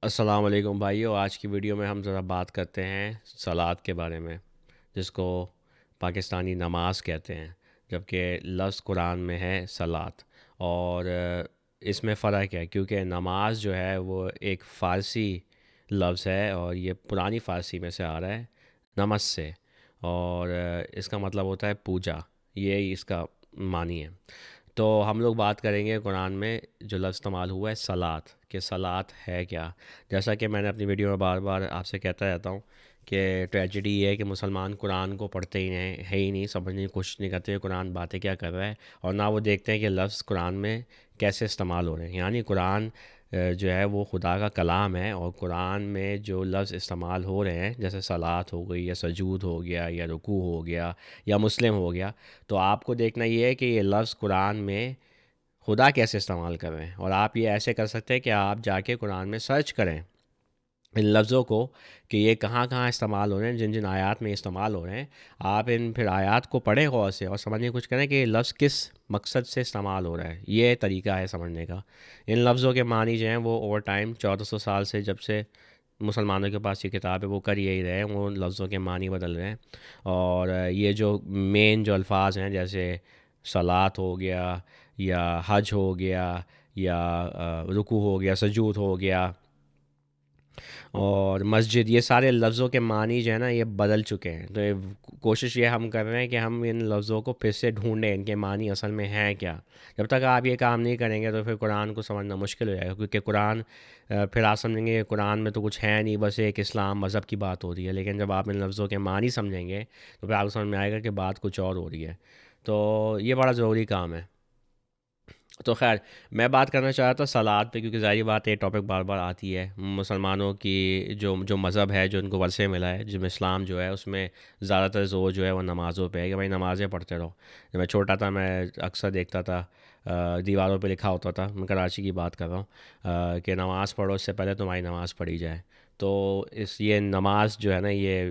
السلام علیکم بھائیو، آج کی ویڈیو میں ہم ذرا بات کرتے ہیں صلات کے بارے میں، جس کو پاکستانی نماز کہتے ہیں، جبکہ لفظ قرآن میں ہے صلات۔ اور اس میں فرق ہے کیونکہ نماز جو ہے وہ ایک فارسی لفظ ہے اور یہ پرانی فارسی میں سے آ رہا ہے، نمس سے، اور اس کا مطلب ہوتا ہے پوجا، یہ اس کا معنی ہے۔ تو ہم لوگ بات کریں گے قرآن میں جو لفظ استعمال ہوا ہے صلات، کہ صلات ہے کیا۔ جیسا کہ میں نے اپنی ویڈیو میں بار بار آپ سے کہتا رہتا ہوں کہ ٹریجڈی یہ ہے کہ مسلمان قرآن کو پڑھتے ہی نہیں، ہے ہی نہیں، سمجھنے کی کوشش نہیں کرتے قرآن باتیں کیا کر رہا ہے، اور نہ وہ دیکھتے ہیں کہ لفظ قرآن میں کیسے استعمال ہو رہے ہیں۔ یعنی قرآن جو ہے وہ خدا کا کلام ہے، اور قرآن میں جو لفظ استعمال ہو رہے ہیں جیسے صلات ہو گئی، یا سجود ہو گیا، یا رکوع ہو گیا، یا مسلم ہو گیا، تو آپ کو دیکھنا یہ ہے کہ یہ لفظ قرآن میں خدا کیسے استعمال کر رہے ہیں۔ اور آپ یہ ایسے کر سکتے ہیں کہ آپ جا کے قرآن میں سرچ کریں ان لفظوں کو، کہ یہ کہاں کہاں استعمال ہو رہے ہیں، جن جن آیات میں استعمال ہو رہے ہیں۔ آپ ان پھر آیات کو پڑھیں غور سے اور سمجھنے کی کوشش کریں کہ یہ لفظ کس مقصد سے استعمال ہو رہا ہے۔ یہ طریقہ ہے سمجھنے کا۔ ان لفظوں کے معنی جو ہیں وہ اوور ٹائم 1400 سال سے جب سے مسلمانوں کے پاس یہ کتاب ہے وہ کر یہی رہے ہیں، وہ لفظوں کے معنی بدل رہے ہیں۔ اور یہ جو مین جو الفاظ ہیں جیسے صلات ہو گیا، یا حج ہو گیا، یا رکوع ہو گیا، سجود ہو گیا، اور مسجد، یہ سارے لفظوں کے معنی جو ہے نا یہ بدل چکے ہیں۔ تو کوشش یہ ہم کر رہے ہیں کہ ہم ان لفظوں کو پھر سے ڈھونڈیں، ان کے معنی اصل میں ہیں کیا۔ جب تک آپ یہ کام نہیں کریں گے تو پھر قرآن کو سمجھنا مشکل ہو جائے گا، کیونکہ قرآن پھر آپ سمجھیں گے کہ قرآن میں تو کچھ ہے نہیں، بس ایک اسلام مذہب کی بات ہو رہی ہے۔ لیکن جب آپ ان لفظوں کے معنی سمجھیں گے تو پھر آپ کو سمجھ میں آئے گا کہ بات کچھ اور ہو رہی ہے۔ تو یہ بڑا ضروری کام ہے۔ تو خیر، میں بات کرنا چاہ رہا تھا صلات پہ، کیونکہ ظاہری بات ہے ٹاپک بار بار آتی ہے۔ مسلمانوں کی جو مذہب ہے، جو ان کو ورثے ملا ہے، جس میں اسلام جو ہے اس میں زیادہ تر زور جو ہے وہ نمازوں پہ ہے، کہ بھائی نمازیں پڑھتے رہو۔ جب میں چھوٹا تھا میں اکثر دیکھتا تھا دیواروں پہ لکھا ہوتا تھا، میں کراچی کی بات کر رہا ہوں، کہ نماز پڑھو اس سے پہلے تمہاری نماز پڑھی جائے۔ تو یہ نماز جو ہے نا یہ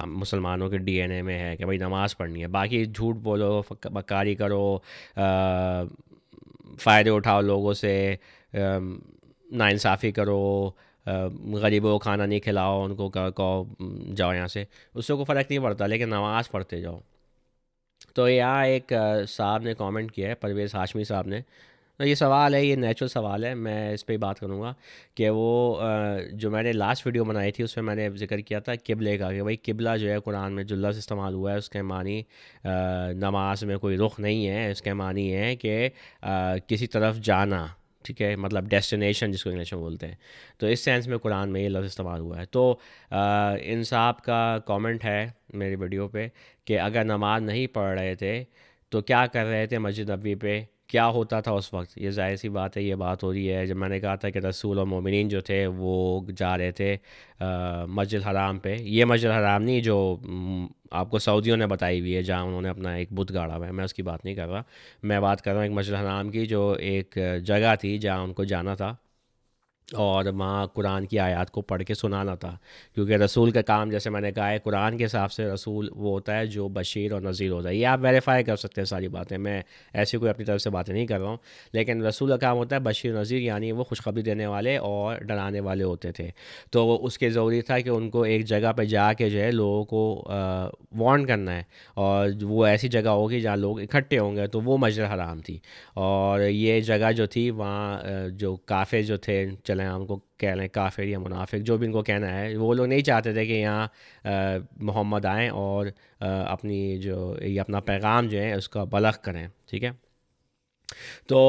مسلمانوں کے ڈی این اے میں ہے کہ بھائی نماز پڑھنی ہے۔ باقی جھوٹ بولو، بکاری کرو، فائدے اٹھاؤ لوگوں سے، ناانصافی کرو، غریبوں کو کھانا نہیں کھلاؤ، ان کو کہو جاؤ یہاں سے، اس سے کوئی فرق نہیں پڑتا، لیکن نماز پڑھتے جاؤ۔ تو یہاں ایک صاحب نے کامنٹ کیا ہے، پرویز ہاشمی صاحب نے۔ تو یہ سوال ہے، یہ نیچرل سوال ہے، میں اس پہ ہی بات کروں گا کہ وہ جو میں نے لاسٹ ویڈیو بنائی تھی اس میں نے ذکر کیا تھا قبلے کا، کہ بھائی قبلہ جو ہے قرآن میں جو لفظ استعمال ہوا ہے اس کے معنی نماز میں کوئی رخ نہیں ہے، اس کے معنی ہے کہ کسی طرف جانا، ٹھیک ہے، مطلب ڈیسٹینیشن جس کو انگلش میں بولتے ہیں۔ تو اس سینس میں قرآن میں یہ لفظ استعمال ہوا ہے۔ تو ان صاحب کا کامنٹ ہے میری ویڈیو پہ کہ اگر نماز نہیں پڑھ رہے تھے تو کیا کر رہے تھے مسجد نبوی پہ، کیا ہوتا تھا اس وقت۔ یہ ظاہر سی بات ہے، یہ بات ہو رہی ہے جب میں نے کہا تھا کہ رسول اور مومنین جو تھے وہ جا رہے تھے مسجد حرام پہ۔ یہ مسجد حرام نہیں جو آپ کو سعودیوں نے بتائی ہوئی ہے، جہاں انہوں نے اپنا ایک بت گاڑا ہوا ہے، میں اس کی بات نہیں کر رہا۔ میں بات کر رہا ہوں ایک مسجد حرام کی، جو ایک جگہ تھی جہاں ان کو جانا تھا، اور وہاں قرآن کی آیات کو پڑھ کے سنانا تھا، کیونکہ رسول کا کام جیسے میں نے کہا ہے قرآن کے حساب سے رسول وہ ہوتا ہے جو بشیر اور نذیر ہوتا ہے۔ یہ آپ ویریفائی کر سکتے ہیں ساری باتیں، میں ایسی کوئی اپنی طرف سے باتیں نہیں کر رہا ہوں، لیکن رسول کا کام ہوتا ہے بشیر نذیر، یعنی وہ خوشخبری دینے والے اور ڈرانے والے ہوتے تھے۔ تو اس کے ضروری تھا کہ ان کو ایک جگہ پہ جا کے جو ہے لوگوں کو وارن کرنا ہے، اور وہ ایسی جگہ ہوگی جہاں لوگ اکٹھے ہوں گے، تو وہ مسجد حرام تھی۔ اور یہ جگہ جو تھی وہاں جو کافر جو تھے، چلیں ہم کو کہہ لیں کافر یا منافق، جو بھی ان کو کہنا ہے، وہ لوگ نہیں چاہتے تھے کہ یہاں محمد آئیں اور اپنی جو یہ اپنا پیغام جو ہے اس کا بلغ کریں، ٹھیک ہے۔ تو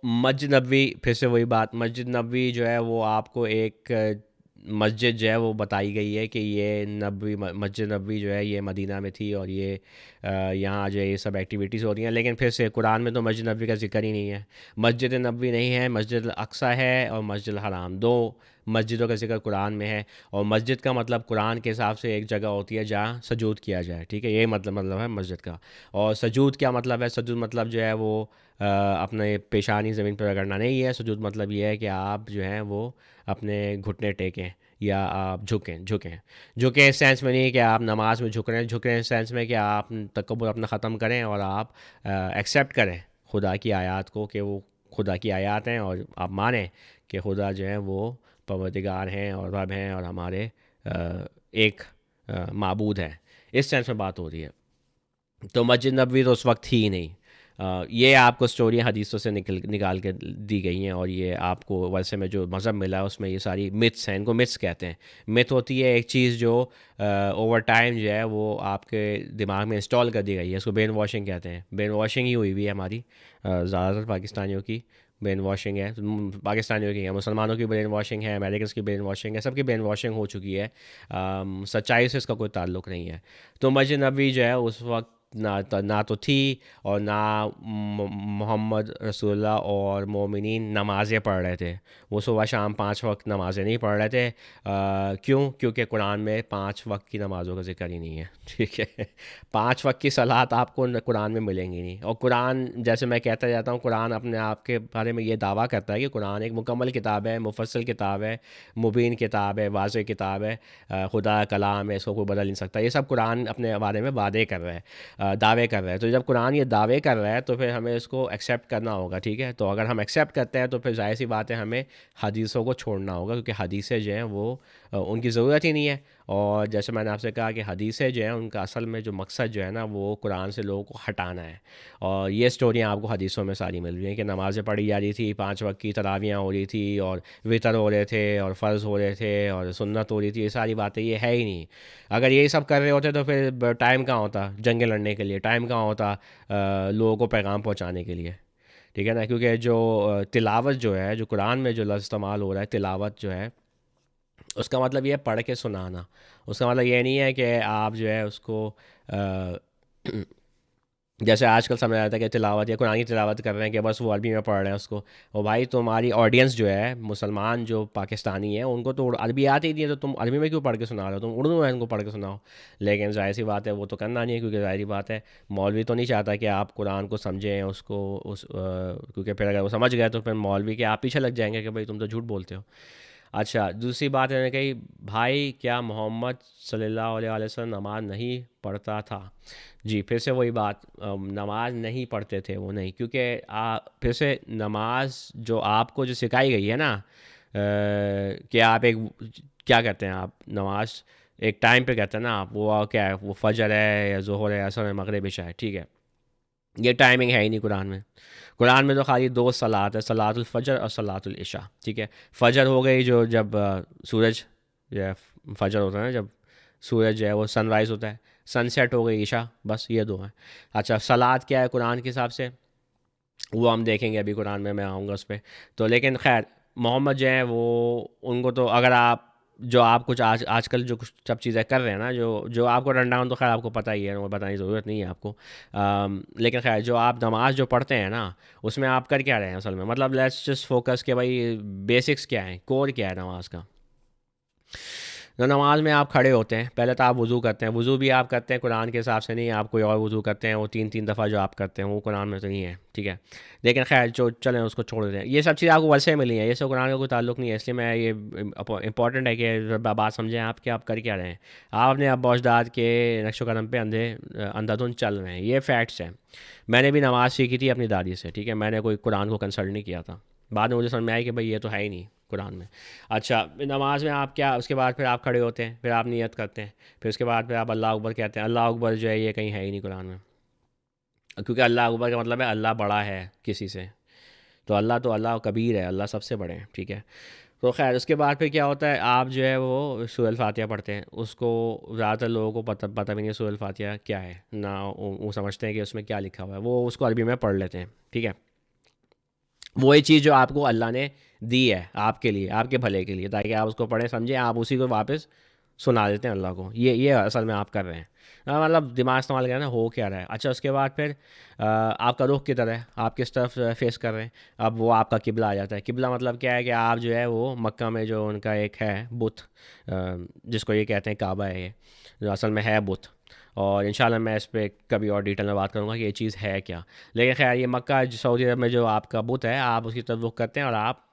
مسجد نبوی، پھر سے وہی بات، مسجد نبوی جو ہے وہ آپ کو ایک مسجد جو ہے وہ بتائی گئی ہے کہ یہ نبوی مسجد نبوی جو ہے یہ مدینہ میں تھی، اور یہ یہاں جو ہے یہ سب ایکٹیویٹیز ہو رہی ہیں۔ لیکن پھر سے قرآن میں تو مسجد نبوی کا ذکر ہی نہیں ہے، مسجد نبوی نہیں ہے، مسجد الاقصی ہے اور مسجد الحرام، دو مسجدوں کا ذکر قرآن میں ہے۔ اور مسجد کا مطلب قرآن کے حساب سے ایک جگہ ہوتی ہے جہاں سجود کیا جائے، ٹھیک ہے، یہ مطلب ہے مسجد کا۔ اور سجود کیا مطلب ہے؟ سجود مطلب جو ہے وہ اپنے پیشانی زمین پر رگڑنا نہیں ہے، سجود مطلب یہ ہے کہ آپ جو ہیں وہ اپنے گھٹنے ٹیکیں، یا آپ جھکیں اس سینس میں نہیں کہ آپ نماز میں جھک رہے ہیں اس سینس میں کہ آپ تکبر اپنا ختم کریں اور آپ ایکسیپٹ کریں خدا کی آیات کو، کہ وہ خدا کی آیات ہیں، اور آپ مانیں کہ خدا جو ہے وہ پروردگار ہیں اور رب ہیں اور ہمارے ایک معبود ہیں. اس سینس میں بات ہو رہی ہے. تو مسجد نبوی تو اس وقت تھی ہی نہیں. یہ آپ کو اسٹوریاں حدیثوں سے نکال کے دی گئی ہیں, اور یہ آپ کو ورثے میں جو مذہب ملا ہے اس میں یہ ساری متس ہیں. ان کو متس کہتے ہیں. مت ہوتی ہے ایک چیز جو اوور ٹائم جو ہے وہ آپ کے دماغ میں انسٹال کر دی گئی ہے. اس کو برین واشنگ کہتے ہیں. برین واشنگ ہی ہوئی ہوئی ہے ہماری زیادہ تر پاکستانیوں کی برین واشنگ ہے. پاکستانیوں کی ہے, مسلمانوں کی برین واشنگ ہے, امریکنس کی برین واشنگ ہے, سب کی برین واشنگ ہو چکی ہے. سچائی سے اس کا کوئی تعلق نہیں ہے. تو مسجد نبوی جو ہے اس وقت نہ تو تھی, اور نہ محمد رسول اللہ اور مومنین نمازیں پڑھ رہے تھے. وہ صبح شام 5 وقت نمازیں نہیں پڑھ رہے تھے. کیونکہ قرآن میں 5 وقت کی نمازوں کا ذکر ہی نہیں ہے. ٹھیک ہے, 5 وقت کی صلات آپ کو قرآن میں ملیں گی نہیں. اور قرآن, جیسے میں کہتا جاتا ہوں, قرآن اپنے آپ کے بارے میں یہ دعویٰ کرتا ہے کہ قرآن ایک مکمل کتاب ہے, مفصل کتاب ہے, مبین کتاب ہے, واضح کتاب ہے, خدا کلام ہے, اس کو کوئی بدل نہیں سکتا. یہ سب قرآن اپنے بارے میں وعدے کر رہا ہے, دعوے کر رہا ہے. تو جب قرآن یہ دعوے کر رہا ہے تو پھر ہمیں اس کو ایکسیپٹ کرنا ہوگا. ٹھیک ہے, تو اگر ہم ایکسیپٹ کرتے ہیں تو پھر ظاہر سی بات ہے ہمیں حدیثوں کو چھوڑنا ہوگا, کیونکہ حدیثیں جو ہیں وہ ان کی ضرورت ہی نہیں ہے. اور جیسے میں نے آپ سے کہا کہ حدیثیں جو ہیں ان کا اصل میں جو مقصد جو ہے نا وہ قرآن سے لوگوں کو ہٹانا ہے. اور یہ اسٹوریاں آپ کو حدیثوں میں ساری مل رہی ہیں کہ نمازیں پڑھی جا رہی تھی, 5 وقت کی تراویاں ہو رہی تھی, اور وطر ہو رہے تھے, اور فرض ہو رہے تھے, اور سنت ہو رہی تھی. یہ ساری باتیں یہ ہے ہی نہیں. اگر یہی سب کر رہے ہوتے تو پھر ٹائم کہاں ہوتا جنگیں لڑنے کے لیے, ٹائم کہاں ہوتا لوگوں کو پیغام پہنچانے کے لیے. ٹھیک ہے نا, کیونکہ جو تلاوت جو ہے, جو قرآن میں جو لفظ استعمال ہو رہا ہے تلاوت جو ہے, اس کا مطلب یہ ہے پڑھ کے سنانا. اس کا مطلب یہ نہیں ہے کہ آپ جو ہے اس کو جیسے آج کل سمجھ آتا ہے کہ تلاوت یا قرآن کی تلاوت کر رہے ہیں کہ بس وہ عربی میں پڑھ رہے ہیں اس کو. اور بھائی تمہاری آڈینس جو ہے مسلمان جو پاکستانی ہیں ان کو تو عربی آتی ہی نہیں ہے, تو تم عربی میں کیوں پڑھ کے سنا رہے ہو, تم اردو میں ان کو پڑھ کے سناؤ. لیکن ظاہر سی بات ہے وہ تو کرنا نہیں ہے, کیونکہ ظاہری بات ہے مولوی تو نہیں چاہتا کہ آپ قرآن کو سمجھیں اس کو کیونکہ پھر اگر وہ سمجھ گئے تو پھر مولوی کے آپ پیچھے لگ جائیں گے کہ بھائی تم تو جھوٹ بولتے ہو. اچھا, دوسری بات ہے نے کہی بھائی کیا محمد صلی اللہ علیہ وسلم نماز نہیں پڑھتا تھا. جی پھر سے وہی بات, نماز نہیں پڑھتے تھے وہ نہیں, کیونکہ پھر سے نماز جو آپ کو جو سکھائی گئی ہے نا کہ آپ ایک کیا کہتے ہیں, آپ نماز ایک ٹائم پہ کہتے ہیں نا آپ, وہ کیا ہے, وہ فجر ہے یا ظہر ہے, عصر ہے, مغرب عشاء ہے. ٹھیک ہے, یہ ٹائمنگ ہے ہی نہیں قرآن میں. قرآن میں تو خالی 2 صلات ہے, صلاۃ الفجر اور صلاۃ العشاء. ٹھیک ہے, فجر ہو گئی جو جب سورج جو ہے فجر ہوتا ہے نا, جب سورج جو ہے وہ سن رائز ہوتا ہے, سن سیٹ ہو گئی عشاء, بس یہ 2 ہیں. اچھا, صلات کیا ہے قرآن کے حساب سے وہ ہم دیکھیں گے ابھی قرآن میں آؤں گا اس پہ. تو لیکن خیر محمد جو ہیں وہ ان کو تو اگر آپ جو آپ کچھ آج کل جو کچھ سب چیزیں کر رہے ہیں نا, جو آپ کو رن ڈاؤن تو خیر آپ کو پتہ ہی ہے, وہ بتانے کی ضرورت نہیں ہے آپ کو. لیکن خیر جو آپ نماز جو پڑھتے ہیں نا اس میں آپ کر کیا رہے ہیں اصل میں, مطلب لیٹس جسٹ فوکس کہ بھائی بیسکس کیا ہیں, کور کیا ہے نماز کا. نماز میں آپ کھڑے ہوتے ہیں, پہلے تو آپ وضو کرتے ہیں. وضو بھی آپ کرتے ہیں قرآن کے حساب سے نہیں, آپ کوئی اور وضو کرتے ہیں, وہ 3 دفعہ جو آپ کرتے ہیں وہ قرآن میں تو نہیں ہے. ٹھیک ہے, لیکن خیر جو چلیں اس کو چھوڑ دیتے ہیں. یہ سب چیزیں آپ کو ورثے ملی ہیں, یہ سب قرآن کا کوئی تعلق نہیں ہے. اس لیے میں یہ امپورٹنٹ ہے کہ بات سمجھیں آپ کہ آپ کر کیا رہے ہیں. آپ نے اب اجداد کے نقش و قدم پہ اندھا دھند چل رہے ہیں, یہ فیکٹس ہیں. میں نے بھی نماز سیکھی تھی اپنی دادی سے. ٹھیک ہے, میں نے کوئی قرآن کو کنسلٹ نہیں کیا تھا. بعد میں مجھے سمجھ میں آئی کہ بھائی یہ تو ہے ہی نہیں قرآن میں. اچھا, نماز میں آپ کیا, اس کے بعد پھر آپ کھڑے ہوتے ہیں, پھر آپ نیت کرتے ہیں, پھر اس کے بعد پھر آپ اللہ اکبر کہتے ہیں. اللہ اکبر جو ہے یہ کہیں ہے ہی نہیں قرآن میں, کیونکہ اللہ اکبر کا مطلب ہے اللہ بڑا ہے کسی سے. تو اللہ کبیر ہے, اللہ سب سے بڑے ہیں. ٹھیک ہے, تو خیر اس کے بعد پھر کیا ہوتا ہے, آپ جو ہے وہ سورۃ الفاتحہ پڑھتے ہیں. اس کو زیادہ تر لوگوں کو پتہ بھی نہیں سورۃ الفاتحہ کیا ہے, نہ وہ سمجھتے ہیں کہ اس میں کیا لکھا ہوا ہے, وہ اس کو عربی میں پڑھ لیتے ہیں. ٹھیک ہے, وہی چیز جو آپ کو اللہ نے دی ہے آپ کے لیے, آپ کے بھلے کے لیے, تاکہ آپ اس کو پڑھیں سمجھیں, آپ اسی کو واپس سنا دیتے ہیں اللہ کو. یہ اصل میں آپ کر رہے ہیں, مطلب دماغ استعمال کرنا ہو کیا رہا ہے. اچھا, اس کے بعد پھر آپ کا رخ کدھر ہے, آپ کس طرف فیس کر رہے ہیں. اب وہ آپ کا قبلہ آ جاتا ہے. قبلہ مطلب کیا ہے کہ آپ جو ہے وہ مکہ میں جو ان کا ایک ہے بت, جس کو یہ کہتے ہیں کعبہ ہے, یہ جو اصل میں ہے بت. اور انشاءاللہ میں اس پہ کبھی اور ڈیٹیل میں بات کروں گا کہ یہ چیز ہے کیا. لیکن خیر یہ مکہ سعودی عرب میں جو آپ کا بت ہے, آپ اس کی طرف رخ کرتے ہیں, اور آپ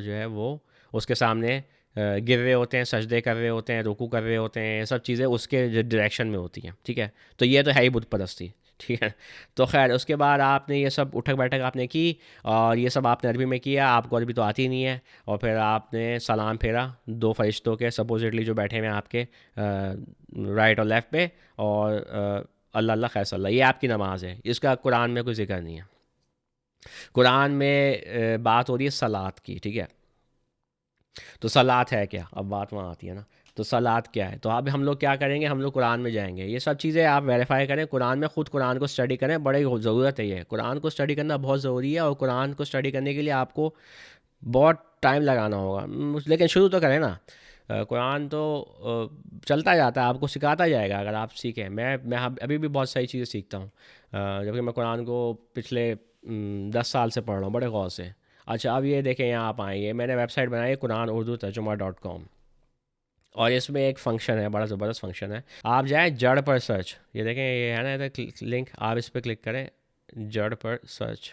جو ہے وہ اس کے سامنے گر رہے ہوتے ہیں, سجدے کر رہے ہوتے ہیں, رکوع کر رہے ہوتے ہیں. یہ سب چیزیں اس کے ڈائریکشن میں ہوتی ہیں. ٹھیک ہے, تو یہ تو ہے ہی بت پرستی. ٹھیک ہے. تو خیر اس کے بعد آپ نے یہ سب اٹھک بیٹھک آپ نے کی اور یہ سب آپ نے عربی میں کیا. آپ کو عربی تو آتی نہیں ہے. اور پھر آپ نے سلام پھیرا دو فرشتوں کے سپوزٹلی جو بیٹھے ہوئے ہیں آپ کے رائٹ اور لیفٹ پہ, اور اللہ اللہ خیر اللہ, یہ آپ کی نماز ہے. اس کا قرآن میں کوئی ذکر نہیں ہے. قرآن میں بات ہو رہی ہے صلات کی. ٹھیک ہے, تو صلات ہے کیا, اب بات وہاں آتی ہے نا. تو صلات کیا ہے, تو اب ہم لوگ کیا کریں گے, ہم لوگ قرآن میں جائیں گے. یہ سب چیزیں آپ ویریفائی کریں قرآن میں, خود قرآن کو اسٹڈی کریں, بڑی ضرورت ہے. یہ قرآن کو اسٹڈی کرنا بہت ضروری ہے, اور قرآن کو اسٹڈی کرنے کے لیے آپ کو بہت ٹائم لگانا ہوگا, لیکن شروع تو کریں نا. قرآن تو چلتا جاتا ہے, آپ کو سکھاتا جائے گا اگر آپ سیکھیں. میں ابھی بھی بہت ساری چیزیں سیکھتا ہوں, جبکہ میں قرآن کو پچھلے 10 سال سے پڑھ رہا ہوں بڑے غور سے. اچھا اب یہ دیکھیں, یہاں آپ آئیں, یہ میں نے ویب سائٹ بنائی ہے قرآن اردو ترجمہ .com, اور اس میں ایک فنکشن ہے, بڑا زبردست فنکشن ہے. آپ جائیں جڑ پر سرچ, یہ دیکھیں یہ ہے نا ادھر لنک, آپ اس پہ کلک کریں, جڑ پر سرچ.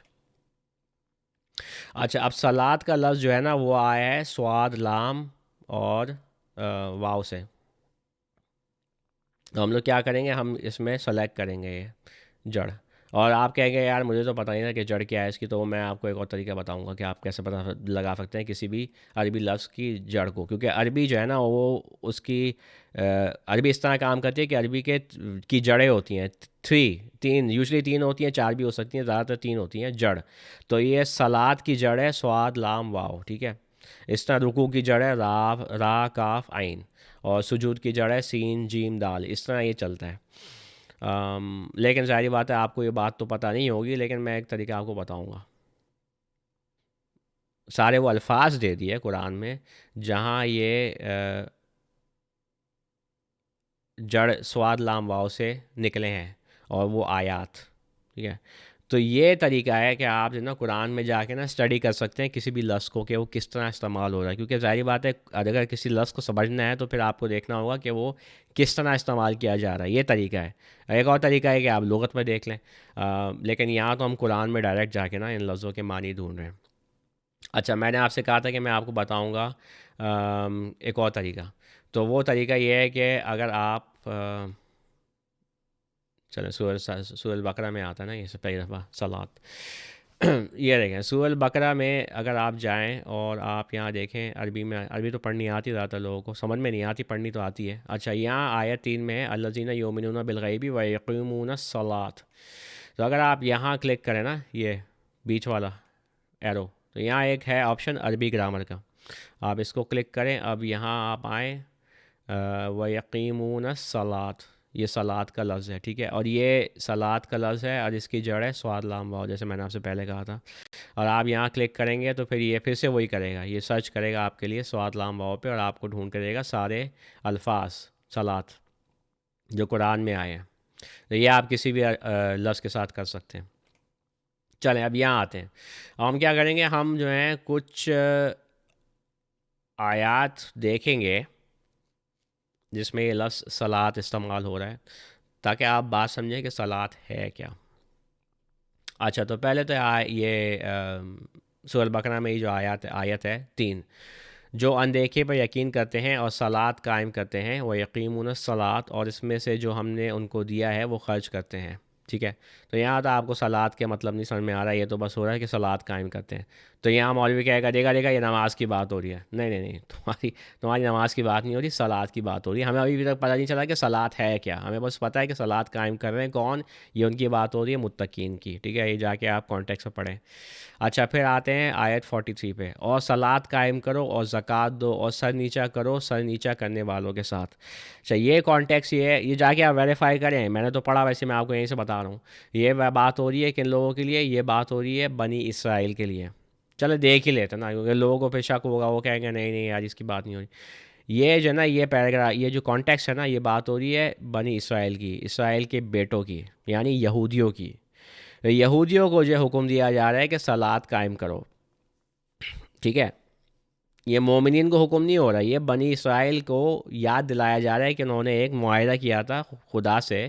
اچھا اب صلات کا لفظ جو ہے نا وہ آیا ہے سواد لام اور واو سے. تو ہم لوگ کیا کریں گے, ہم اس میں سلیکٹ کریں گے یہ جڑ. اور آپ کہیں گے یار مجھے تو پتہ نہیں تھا کہ جڑ کیا ہے اس کی, تو میں آپ کو ایک اور طریقہ بتاؤں گا کہ آپ کیسے پتہ لگا سکتے ہیں کسی بھی عربی لفظ کی جڑ کو. کیونکہ عربی جو ہے نا وہ اس کی عربی اس طرح کام کرتی ہے کہ عربی کی جڑیں ہوتی ہیں 3 یوزلی 3 ہوتی ہیں, 4 بھی ہو سکتی ہیں, زیادہ تر 3 ہوتی ہیں جڑ. تو یہ صلات کی جڑ ہے سواد لام واو. ٹھیک ہے, اس طرح رکوع کی جڑ ہے را کاف عین, اور سجود کی جڑ ہے سین جیم دال. اس طرح یہ چلتا ہے. لیکن ظاہری بات ہے آپ کو یہ بات تو پتہ نہیں ہوگی, لیکن میں ایک طریقہ آپ کو بتاؤں گا. سارے وہ الفاظ دے دیے قرآن میں جہاں یہ جڑ سواد لام واؤ سے نکلے ہیں, اور وہ آیات. ٹھیک ہے, تو یہ طریقہ ہے کہ آپ جو نا قرآن میں جا کے نا اسٹڈی کر سکتے ہیں کسی بھی لفظ کو کہ وہ کس طرح استعمال ہو رہا ہے. کیونکہ ظاہری بات ہے اگر کسی لفظ کو سمجھنا ہے تو پھر آپ کو دیکھنا ہوگا کہ وہ کس طرح استعمال کیا جا رہا ہے. یہ طریقہ ہے. ایک اور طریقہ ہے کہ آپ لغت میں دیکھ لیں, لیکن یہاں تو ہم قرآن میں ڈائریکٹ جا کے نا ان لفظوں کے معنی ڈھونڈ رہے ہیں. اچھا میں نے آپ سے کہا تھا کہ میں آپ کو بتاؤں گا ایک اور طریقہ. تو وہ طریقہ یہ ہے کہ اگر آپ چلیں سورہ البقرہ میں آتا ہے نا یہ سے پہلی دفعہ صلات. یہ دیکھیں سورہ البقرہ میں اگر آپ جائیں اور آپ یہاں دیکھیں, عربی میں, عربی تو پڑھنی آتی زیادہ تر لوگوں کو, سمجھ میں نہیں آتی, پڑھنی تو آتی ہے. اچھا یہاں آیت 3 میں ہے الذین یؤمنون بالغیب ویقیمون الصلاۃ. تو اگر آپ یہاں کلک کریں نا, یہ بیچ والا ایرو, تو یہاں ایک ہے آپشن عربی گرامر کا, آپ اس کو کلک کریں. اب یہاں آپ آئیں ویقیمون الصلاۃ, یہ صلات کا لفظ ہے. ٹھیک ہے, اور یہ صلات کا لفظ ہے اور اس کی جڑ ہے سواد لام واو, جیسے میں نے آپ سے پہلے کہا تھا. اور آپ یہاں کلک کریں گے تو پھر یہ پھر سے وہی کرے گا, یہ سرچ کرے گا آپ کے لیے سواد لام واو پہ, اور آپ کو ڈھونڈ کر دے گا سارے الفاظ صلات جو قرآن میں آئے ہیں. تو یہ آپ کسی بھی لفظ کے ساتھ کر سکتے ہیں. چلیں اب یہاں آتے ہیں. ہم کیا کریں گے, ہم جو ہیں کچھ آیات دیکھیں گے جس میں یہ لفظ صلات استعمال ہو رہا ہے, تاکہ آپ بات سمجھیں کہ صلات ہے کیا. اچھا تو پہلے تو یہ سورہ البقرہ میں یہ جو آیت ہے 3, جو اندیکھے پر یقین کرتے ہیں اور صلات قائم کرتے ہیں, وہ یقیمون الصلاۃ, اور اس میں سے جو ہم نے ان کو دیا ہے وہ خرچ کرتے ہیں. ٹھیک ہے, تو یہاں تو آپ کو صلات کے مطلب نہیں سمجھ میں آ رہا ہے, یہ تو بس ہو رہا ہے کہ صلات قائم کرتے ہیں. تو یہاں مولوی کہے گا دیکھا یہ نماز کی بات ہو رہی ہے. نہیں نہیں نہیں, تمہاری نماز کی بات نہیں ہو رہی, صلات کی بات ہو رہی ہے. ہمیں ابھی تک پتہ نہیں چلا کہ صلات ہے کیا, ہمیں بس پتہ ہے کہ صلات قائم کر رہے ہیں کون, یہ ان کی بات ہو رہی ہے متقین کی. ٹھیک ہے, یہ جا کے آپ کانٹیکس میں پڑھیں. اچھا پھر آتے ہیں آیت 43 پہ, اور صلات قائم کرو اور زکوٰۃ دو اور سر نیچا کرو سر نیچا کرنے والوں کے ساتھ. اچھا یہ کانٹیکس یہ جا کے آپ ویریفائی کریں, میں نے تو پڑھا, ویسے میں آپ کو یہیں سے بتا رہا ہوں. یہ بات ہو رہی ہے کن لوگوں کے لیے, یہ بات ہو رہی ہے بنی اسرائیل کے لیے. چلو دیکھ ہی لیتے نا, کیونکہ لوگوں کو پھر شک ہوگا, وہ کہیں گے نہیں نہیں یار اس کی بات نہیں ہو رہی. یہ جو نا یہ پیراگراف, یہ جو کانٹیکس ہے نا, یہ بات ہو رہی ہے بنی اسرائیل کی, اسرائیل کے بیٹوں کی, یعنی یہودیوں کی. یہودیوں کو جو حکم دیا جا رہا ہے کہ صلات قائم کرو. ٹھیک ہے, یہ مومنین کو حکم نہیں ہو رہا, یہ بنی اسرائیل کو یاد دلایا جا رہا ہے کہ انہوں نے ایک معاہدہ کیا تھا خدا سے,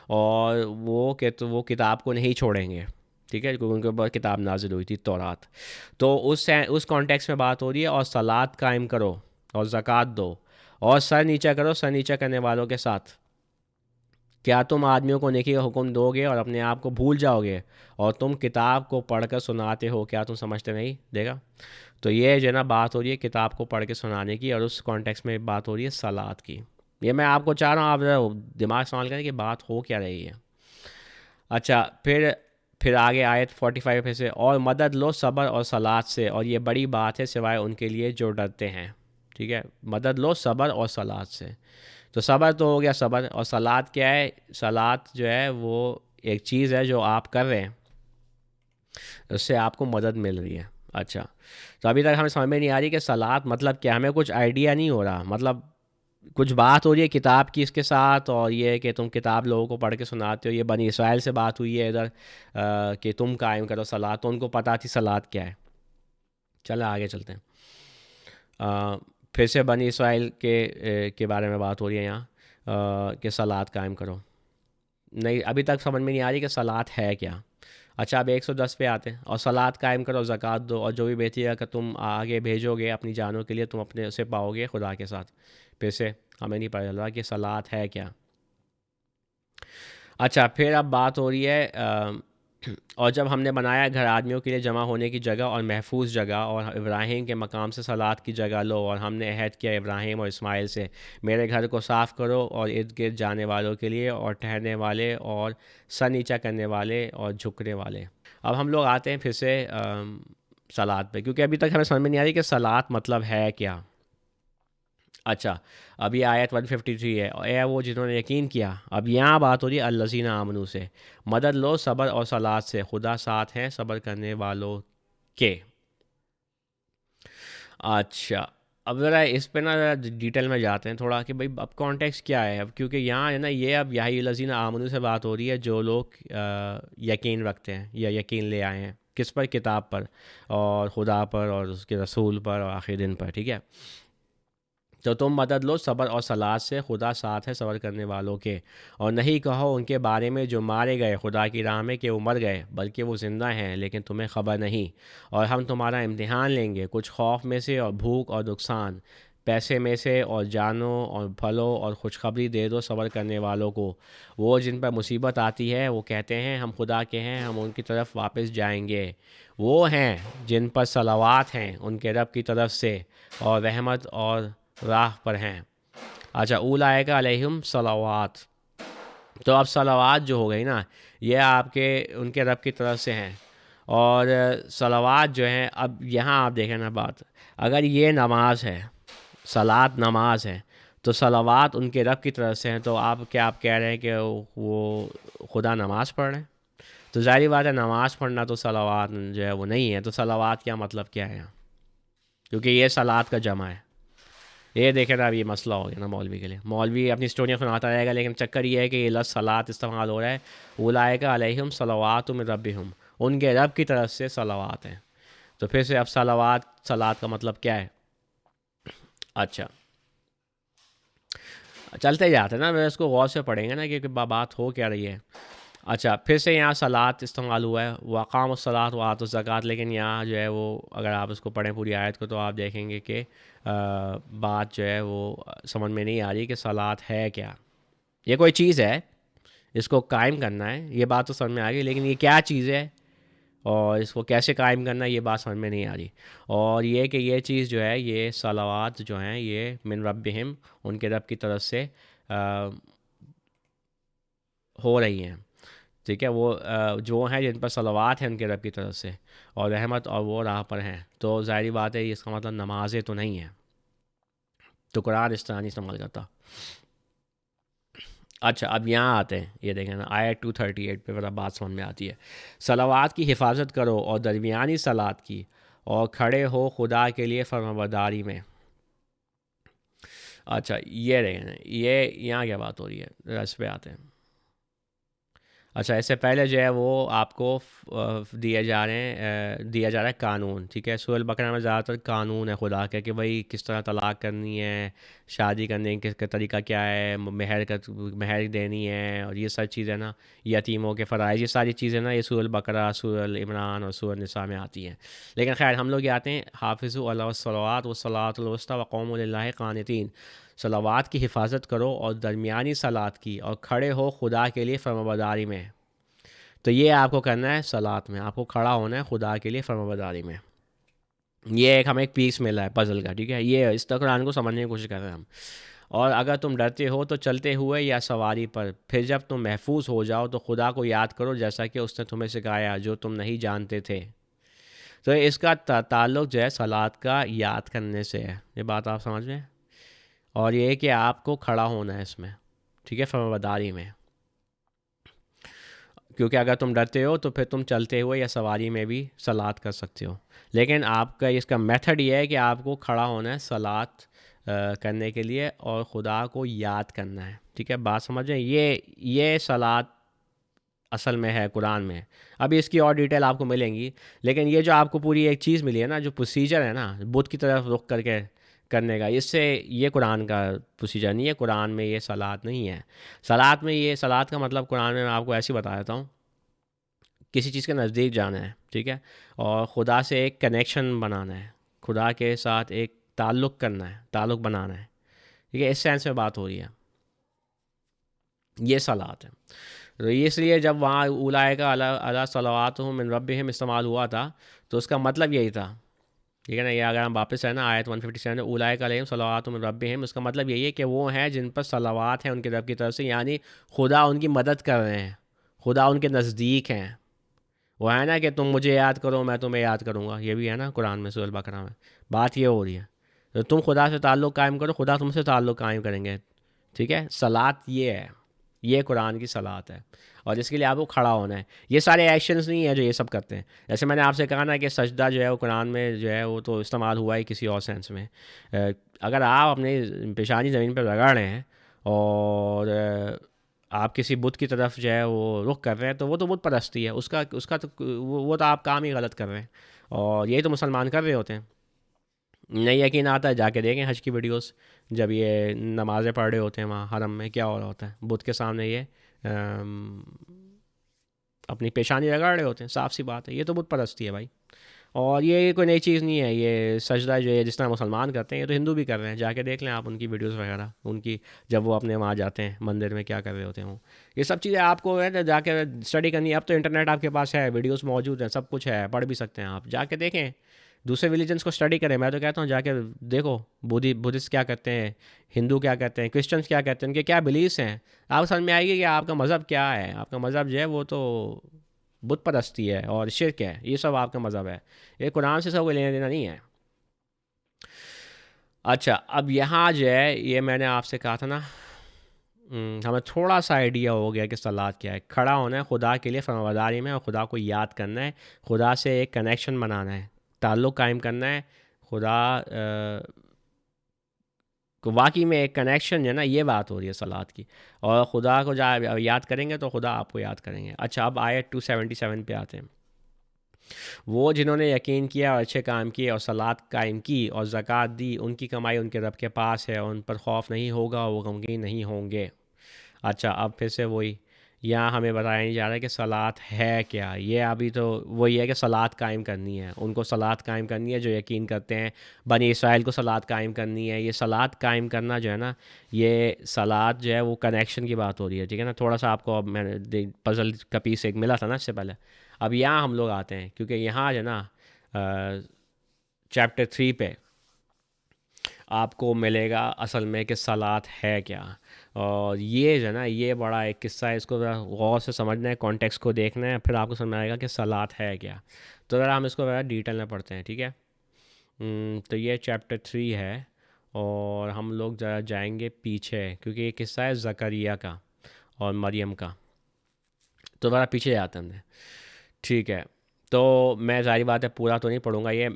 اور وہ کتاب کو نہیں چھوڑیں گے. ٹھیک ہے, کیونکہ ان کے اوپر کتاب نازل ہوئی تھی تورات. تو اس کانٹیکس میں بات ہو رہی ہے, اور صلات قائم کرو اور زکوٰۃ دو اور سر نیچا کرو سر نیچا کرنے والوں کے ساتھ. کیا تم آدمیوں کو نیکی کا حکم دو گے اور اپنے آپ کو بھول جاؤ گے، اور تم کتاب کو پڑھ کر سناتے ہو، کیا تم سمجھتے نہیں؟ دیکھا؟ تو یہ جو ہے نا بات ہو رہی ہے کتاب کو پڑھ کے سنانے کی، اور اس کانٹیکس میں بات ہو رہی ہے صلات کی. یہ میں آپ کو چاہ رہا ہوں آپ ذرا دماغ استعمال کریں کہ بات ہو کیا رہی ہے. اچھا پھر آگے آیت 45 پہ سے، اور مدد لو صبر اور صلات سے، اور یہ بڑی بات ہے سوائے ان کے لیے جو ڈرتے ہیں. ٹھیک ہے، مدد لو صبر اور صلات سے. تو صبر تو ہو گیا صبر، اور صلات کیا ہے؟ صلات جو ہے وہ ایک چیز ہے جو آپ کر رہے ہیں، اس سے آپ کو مدد مل رہی ہے. اچھا، تو ابھی تک ہمیں سمجھ میں نہیں آ رہی کہ صلات مطلب کیا. ہمیں کچھ آئیڈیا نہیں ہو رہا، مطلب کچھ بات ہو رہی ہے کتاب کی اس کے ساتھ، اور یہ کہ تم کتاب لوگوں کو پڑھ کے سناتے ہو. یہ بنی اسرائیل سے بات ہوئی ہے ادھر کہ تم قائم کرو صلات، تو ان کو پتہ تھی صلات کیا ہے. چلیں آگے چلتے ہیں. پھر سے بنی اسرائیل کے بارے میں بات ہو رہی ہے یہاں کہ صلات قائم کرو. نہیں، ابھی تک سمجھ میں نہیں آ رہی کہ صلات ہے کیا. اچھا، اب 110 پہ آتے ہیں. اور صلات قائم کرو، زکوٰۃ دو، اور جو بھی بیٹی ہے کہ تم آگے بھیجو گے اپنی جانوں کے لیے، تم اپنے اسے پاؤ گے خدا کے ساتھ. پھر سے ہمیں نہیں پتہ چل رہا کہ صلات ہے کیا. اچھا، پھر اب بات ہو رہی ہے اور جب ہم نے بنایا گھر آدمیوں کے لیے جمع ہونے کی جگہ اور محفوظ جگہ، اور ابراہیم کے مقام سے صلات کی جگہ لو، اور ہم نے عہد کیا ابراہیم اور اسماعیل سے، میرے گھر کو صاف کرو اور ارد گرد جانے والوں کے لیے، اور ٹھہرنے والے اور سر نیچا کرنے والے اور جھکنے والے. اب ہم لوگ آتے ہیں پھر سے صلات پہ، کیونکہ ابھی تک ہمیں سمجھ میں نہیں آ رہی کہ صلات مطلب ہے کیا. اچھا، ابھی آیت 153 ہے، اے وہ جنہوں نے یقین کیا. اب یہاں بات ہو رہی ہے الذین آمنو سے. مدد لو صبر اور صلات سے، خدا ساتھ ہیں صبر کرنے والوں کے. اچھا، اب ذرا اس پہ نا ڈیٹیل میں جاتے ہیں تھوڑا کہ بھائی اب کانٹیکس کیا ہے. اب کیونکہ یہاں ہے نا یہ اب یہی الذین آمنو سے بات ہو رہی ہے جو لوگ یقین رکھتے ہیں یا یقین لے آئے ہیں. کس پر؟ کتاب پر اور خدا پر اور اس کے رسول پر اور آخر دن پر. ٹھیک ہے، تو تم مدد لو صبر اور صلات سے، خدا ساتھ ہے صبر کرنے والوں کے. اور نہیں کہو ان کے بارے میں جو مارے گئے خدا کی راہ میں کہ وہ مر گئے، بلکہ وہ زندہ ہیں لیکن تمہیں خبر نہیں. اور ہم تمہارا امتحان لیں گے، کچھ خوف میں سے اور بھوک اور نقصان، پیسے میں سے اور جانوں اور پھلوں، اور خوشخبری دے دو صبر کرنے والوں کو. وہ جن پر مصیبت آتی ہے وہ کہتے ہیں ہم خدا کے ہیں، ہم ان کی طرف واپس جائیں گے. وہ ہیں جن پر صلوات ہیں ان کے رب کی طرف سے، اور رحمت اور راہ پر ہیں. اچھا، اولئک علیہم صلوات. تو اب صلوات جو ہو گئی نا، یہ آپ کے ان کے رب کی طرف سے ہیں. اور صلوات جو ہیں، اب یہاں آپ دیکھیں نا بات، اگر یہ نماز ہے، صلات نماز ہے، تو صلوات ان کے رب کی طرف سے ہیں، تو آپ کہہ رہے ہیں کہ وہ خدا نماز پڑھ رہے ہیں. تو ظاہری بات ہے نماز پڑھنا تو صلوات جو ہے وہ نہیں ہے. تو صلوات کیا مطلب کیا ہے یہاں؟ کیونکہ یہ صلات کا جمع ہے. یہ دیکھیں نا، اب یہ مسئلہ ہو گیا نا مولوی کے لیے. مولوی اپنی اسٹوریاں سناتا رہے گا، لیکن چکر یہ ہے کہ یہ لفظ صلات استعمال ہو رہا ہے. اولئک علیہم صلوات من ربہم، ان کے رب کی طرف سے صلوات ہیں. تو پھر سے اب صلات کا مطلب کیا ہے؟ اچھا، چلتے جاتے ہیں نا، میں اس کو غور سے پڑھیں گے نا کہ بات ہو کیا رہی ہے. اچھا، پھر سے یہاں صلات استعمال ہوا ہے، وقام الصلاۃ و آت الزکوٰۃ. لیکن یہاں جو ہے وہ اگر آپ اس کو پڑھیں پوری آیت کو، تو آپ دیکھیں گے کہ بات جو ہے وہ سمجھ میں نہیں آ رہی کہ صلات ہے کیا. یہ کوئی چیز ہے، اس کو قائم کرنا ہے، یہ بات تو سمجھ میں آ گئی، لیکن یہ کیا چیز ہے اور اس کو کیسے قائم کرنا ہے یہ بات سمجھ میں نہیں آ رہی. اور یہ کہ یہ چیز جو ہے، یہ صلوات جو ہیں یہ من ربہم، ان کے رب کی طرف سے ہو رہی ہیں. ٹھیک ہے، وہ جو ہیں جن پر صلوات ہیں ان کے رب کی طرف سے، اور رحمت اور وہ راہ پر ہیں. تو ظاہری بات ہے اس کا مطلب نمازیں تو نہیں ہیں. تو قرآن اس طرح نہیں استعمال کرتا. اچھا، اب یہاں آتے ہیں، یہ دیکھیں نا آیت 238 پہ ذرا بات سمجھ میں آتی ہے. صلوات کی حفاظت کرو اور درمیانی صلات کی، اور کھڑے ہو خدا کے لیے فرمانبرداری میں. اچھا، یہ دیکھیں، یہ یہاں کیا بات ہو رہی ہے، اس پہ آتے ہیں. اچھا، اس سے پہلے جو ہے وہ آپ کو دیا جا رہا ہے قانون. ٹھیک ہے، سورہ البقرہ میں زیادہ تر قانون ہے خدا کا کہ بھائی کس طرح طلاق کرنی ہے، شادی کرنے کا طریقہ کیا ہے، مہر دینی ہے، اور یہ ساری چیزیں نا، یتیموں کے فرائض، یہ ساری چیزیں نا یہ سورہ البقرہ، سورہ عمران اور سورہ النساء میں آتی ہیں. لیکن خیر ہم لوگ یہ آتے ہیں حافظوا علی الصلوات والصلاۃ الوسطیٰ وقوموا للہ قانتین. صلوات کی حفاظت کرو اور درمیانی صلات کی، اور کھڑے ہو خدا کے لیے فرمانبرداری میں. تو یہ آپ کو کرنا ہے صلات میں، آپ کو کھڑا ہونا ہے خدا کے لیے فرمانبرداری میں. یہ ایک ہمیں ایک پیس ملا ہے پزل کا، ٹھیک ہے. یہ اس قرآن کو سمجھنے کی کوشش کر رہے ہیں ہم. اور اگر تم ڈرتے ہو تو چلتے ہوئے یا سواری پر، پھر جب تم محفوظ ہو جاؤ تو خدا کو یاد کرو جیسا کہ اس نے تمہیں سکھایا جو تم نہیں جانتے تھے. تو اس کا تعلق جو ہے صلات کا یاد کرنے سے ہے. یہ بات آپ سمجھ میں؟ اور یہ کہ آپ کو کھڑا ہونا ہے اس میں، ٹھیک ہے، فرمانبرداری میں. کیونکہ اگر تم ڈرتے ہو تو پھر تم چلتے ہوئے یا سواری میں بھی صلات کر سکتے ہو. لیکن آپ کا اس کا میتھڈ یہ ہے کہ آپ کو کھڑا ہونا ہے صلات کرنے کے لیے اور خدا کو یاد کرنا ہے. ٹھیک ہے، بات سمجھیں. یہ صلات اصل میں ہے قرآن میں. ابھی اس کی اور ڈیٹیل آپ کو ملیں گی، لیکن یہ جو آپ کو پوری ایک چیز ملی ہے نا، جو پروسیجر ہے نا بت کی طرف رخ کر کے کرنے کا، اس سے یہ قرآن کا پروسیجر نہیں ہے. قرآن میں یہ صلات نہیں ہے. صلات میں یہ صلات کا مطلب قرآن میں آپ کو ایسے بتا دیتا ہوں، کسی چیز کے نزدیک جانا ہے، ٹھیک ہے، اور خدا سے ایک کنیکشن بنانا ہے، خدا کے ساتھ ایک تعلق کرنا ہے، تعلق بنانا ہے. ٹھیک ہے، اس سینس میں بات ہو رہی ہے. یہ صلات ہے. تو اس لیے جب وہاں اولائے کا اللہ صلواتہم من ربہم استعمال ہوا تھا تو اس کا مطلب یہی تھا. ٹھیک ہے نا. یہ اگر ہم واپس ہے نا آیت 157 اولائے کا علیہم صلواتہم من ربہم، اس کا مطلب یہی ہے کہ وہ ہیں جن پر صلوات ہیں ان کے رب کی طرف سے، یعنی خدا ان کی مدد کر رہے ہیں، خدا ان کے نزدیک ہیں. وہ ہے نا کہ تم مجھے یاد کرو میں تمہیں یاد کروں گا، یہ بھی ہے نا قرآن میں سورۃ البقرہ میں. بات یہ ہو رہی ہے تو تم خدا سے تعلق قائم کرو، خدا تم سے تعلق قائم کریں گے. ٹھیک ہے، صلات یہ ہے، یہ قرآن کی صلات ہے. اور اس کے لیے آپ کو کھڑا ہونا ہے. یہ سارے ایکشنز نہیں ہیں جو یہ سب کرتے ہیں. جیسے میں نے آپ سے کہا نا کہ سجدہ جو ہے وہ قرآن میں جو ہے وہ تو استعمال ہوا ہی کسی اور سینس میں. اگر آپ اپنے پیشانی زمین پہ رگڑ رہے ہیں اور آپ کسی بت کی طرف جو ہے وہ رخ کر رہے ہیں تو وہ تو بت پرستی ہے. اس کا تو وہ تو آپ کام ہی غلط کر رہے ہیں، اور یہی تو مسلمان کر رہے ہوتے ہیں. نہیں یقین آتا ہے جا کے دیکھیں حج کی ویڈیوز، جب یہ نمازیں پڑھ رہے ہوتے ہیں وہاں حرم میں کیا ہو رہا ہوتا ہے. بت کے سامنے یہ اپنی پیشانی رگڑ رہے ہوتے ہیں. صاف سی بات ہے، یہ تو بت پرستی ہے بھائی. اور یہ کوئی نئی چیز نہیں ہے. یہ سجدہ جو ہے جس طرح مسلمان کرتے ہیں یہ تو ہندو بھی کر رہے ہیں. جا کے دیکھ لیں آپ ان کی ویڈیوز وغیرہ، ان کی جب وہ اپنے وہاں جاتے ہیں مندر میں کیا کر رہے ہوتے ہیں وہ. یہ سب چیزیں آپ کو ہے جا کے اسٹڈی کرنی ہے. اب تو انٹرنیٹ آپ کے پاس ہے، ویڈیوز موجود ہیں، سب کچھ ہے، پڑھ بھی سکتے ہیں آپ. جا کے دیکھیں، دوسرے ریلیجنس کو اسٹڈی کریں. میں تو کہتا ہوں جا کے دیکھو بدھسٹ کیا کرتے ہیں، ہندو کیا کرتے ہیں، کرسچنس کیا کرتے ہیں، ان کے کیا بلیفس ہیں. آپ سمجھ میں آئے گی کہ آپ کا مذہب کیا ہے. آپ کا مذہب جو ہے وہ تو بت پرستی ہے اور شرک ہے. یہ سب آپ کا مذہب ہے. یہ قرآن سے سب کو لینا دینا نہیں ہے. اچھا، اب یہاں جو ہے یہ میں نے آپ سے کہا تھا نا، ہمیں تھوڑا سا آئیڈیا ہو گیا کہ صلات کیا ہے. کھڑا ہونا ہے خدا کے لیے فرمانبرداری میں اور خدا کو یاد کرنا ہے، خدا سے ایک کنیکشن بنانا ہے، تعلق قائم کرنا ہے. خدا کو واقعی میں ایک کنیکشن جو ہے نا، یہ بات ہو رہی ہے صلات کی. اور خدا کو یاد کریں گے تو خدا آپ کو یاد کریں گے. اچھا، اب آیت 277 پہ آتے ہیں. وہ جنہوں نے یقین کیا اور اچھے کام کیے اور صلات قائم کی اور زکوٰۃ دی، ان کی کمائی ان کے رب کے پاس ہے، اور ان پر خوف نہیں ہوگا، وہ غمگین نہیں ہوں گے. اچھا، اب پھر سے وہی یہاں ہمیں بتایا نہیں جا رہا ہے کہ صلات ہے کیا. یہ ابھی تو وہی ہے کہ صلات قائم کرنی ہے، ان کو صلات قائم کرنی ہے جو یقین کرتے ہیں. بنی اسرائیل کو صلات قائم کرنی ہے. یہ صلات قائم کرنا جو ہے نا، یہ صلات جو ہے وہ کنیکشن کی بات ہو رہی ہے. ٹھیک ہے نا. تھوڑا سا آپ کو اب میں نے پزل کا پیس ایک ملا تھا نا اس سے پہلے. اب یہاں ہم لوگ آتے ہیں کیونکہ یہاں جو ہے نا چیپٹر 3 پہ آپ کو ملے گا اصل میں کہ صلات ہے کیا. اور یہ جو ہے نا یہ بڑا ایک قصہ ہے، اس کو ذرا غور سے سمجھنا ہے، کانٹیکس کو دیکھنا ہے، پھر آپ کو سمجھ آئے گا کہ صلات ہے کیا. تو ذرا ہم اس کو ذرا ڈیٹیل میں پڑھتے ہیں. ٹھیک ہے، تو یہ چیپٹر 3 ہے اور ہم لوگ ذرا جائیں گے پیچھے کیونکہ یہ قصہ ہے زکریا کا اور مریم کا. تو ذرا پیچھے جاتے ہیں ہم نے. ٹھیک ہے، تو میں ظاہری بات ہے پورا تو نہیں پڑھوں گا، یہ